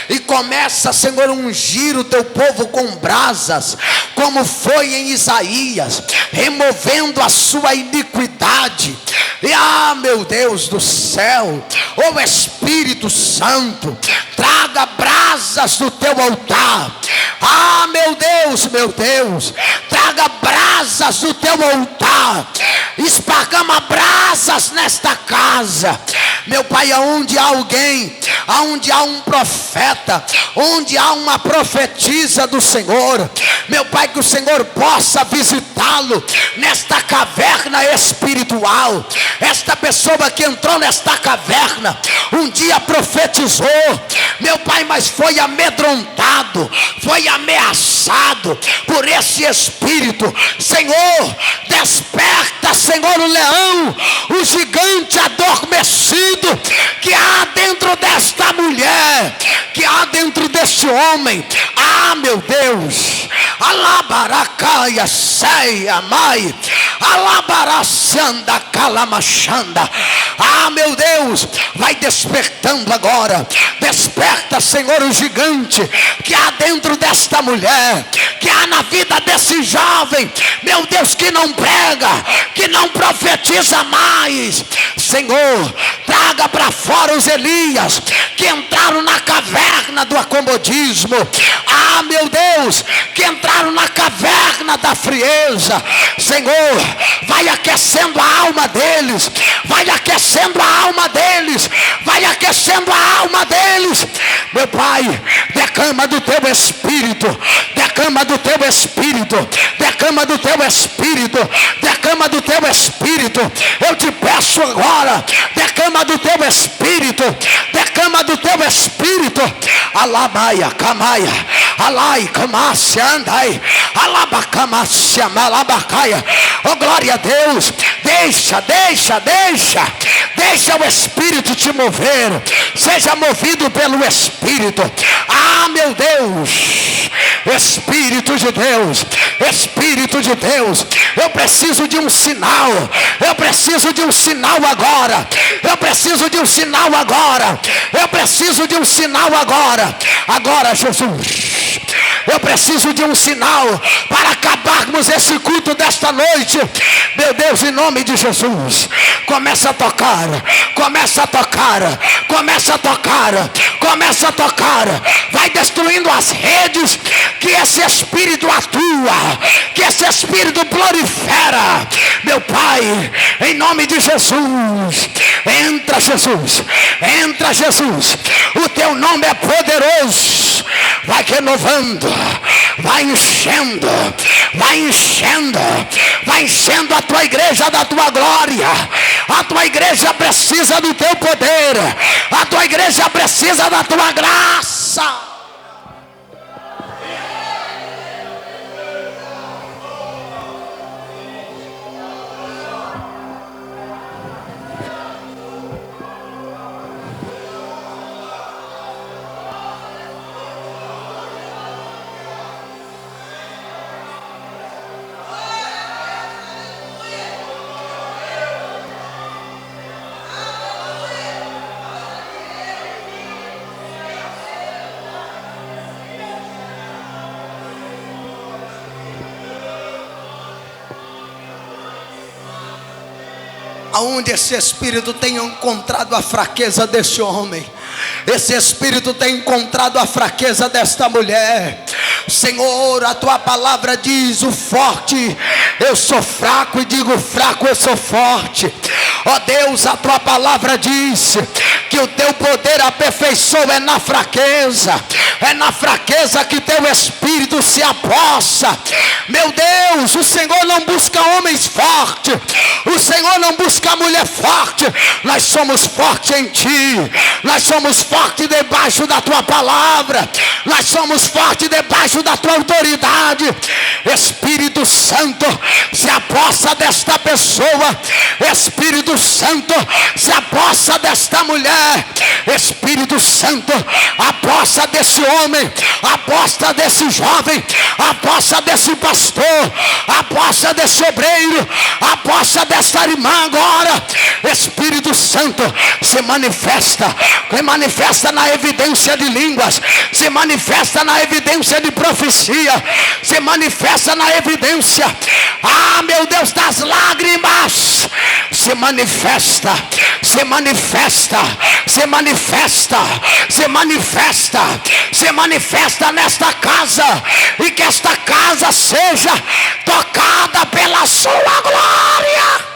e começa, Senhor, a ungir o teu povo com brasas, como foi em Isaías, removendo a sua iniquidade. E meu Deus do céu, ó Espírito Santo, traga brasas do teu altar. Meu Deus, traga brasas do teu altar, espargama brasas nesta casa, meu Pai, aonde há alguém, aonde há um profeta, onde há uma profetisa do Senhor, meu Pai, que o Senhor possa visitá-lo nesta caverna espiritual. Esta pessoa que entrou nesta caverna, um dia profetizou, meu Pai, mas foi amedrontado, foi ameaçado por esse espírito. Senhor, desperta, Senhor, o leão, o gigante adormecido que há dentro desta mulher, que há dentro deste homem. Meu Deus, alabaracaia seia mai, alabaracianda calamachanda. Meu Deus, vai despertando agora. Desperta, Senhor, o gigante que há dentro desta mulher, que há na vida desse jovem, meu Deus, que não prega, que não profetiza mais. Senhor, traga para fora os Elias que entraram na caverna do acomodismo. Meu Deus, que entraram na caverna da frieza. Senhor, vai aquecendo a alma deles, vai aquecendo a alma deles, vai aquecendo a alma deles. Meu Pai, derrama do teu espírito, derrama do teu espírito, derrama do teu espírito, derrama do teu espírito. Eu te peço agora, derrama do teu espírito, derrama do teu espírito. Alamaia, camaia, alai, camácia, andai, alabacamácia, malabacaia. Oh, glória a Deus. Deixa o Espírito te mover. Seja movido pelo Espírito. Meu Deus, Espírito de Deus, Espírito de Deus, eu preciso de um sinal. Eu preciso de um sinal agora. Eu preciso de um sinal agora. Eu preciso de um sinal agora. Agora, Jesus, eu preciso de um sinal para acabarmos esse culto desta noite. Meu Deus, em nome de Jesus, começa a tocar, começa a tocar, começa a tocar, começa a tocar. Vai destruindo as redes que esse Espírito atua, que esse Espírito prolifera. Meu Pai, em nome de Jesus, entra Jesus, entra Jesus. O teu nome é poderoso. Vai renovando, vai enchendo, vai enchendo, vai enchendo a tua igreja da tua glória. A tua igreja precisa do teu poder, a tua igreja precisa da tua graça. Aonde esse espírito tem encontrado a fraqueza desse homem, esse espírito tem encontrado a fraqueza desta mulher. Senhor, a tua palavra diz: o forte eu sou fraco, e digo fraco eu sou forte. Ó Deus, a tua palavra diz que o teu poder aperfeiçoa é na fraqueza. É na fraqueza que teu espírito se apossa. Meu Deus, o Senhor não busca homens fortes, o Senhor não busca mulher forte. Nós somos fortes em ti, nós somos fortes debaixo da tua palavra, nós somos fortes debaixo debaixo da tua autoridade. Espírito Santo, se apossa desta pessoa. Espírito Santo, se apossa desta mulher. Espírito Santo, apossa desse homem, aposta desse jovem, aposta desse pastor, aposta desse obreiro, aposta desta irmã agora. Espírito Santo, se manifesta na evidência de línguas, se manifesta na evidência de profecia, se manifesta na evidência, meu Deus, das lágrimas. Se manifesta, se manifesta, se manifesta, se manifesta, se manifesta nesta casa, e que esta casa seja tocada pela sua glória.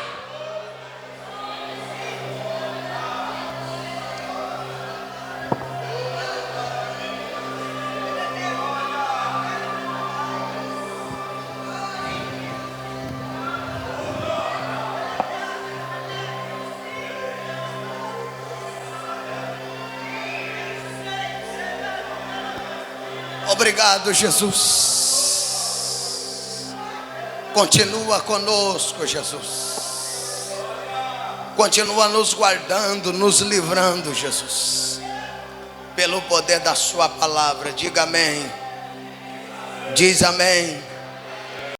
Obrigado, Jesus. Continua conosco, Jesus. Continua nos guardando, nos livrando, Jesus. Pelo poder da sua palavra. Diga amém. Diz amém.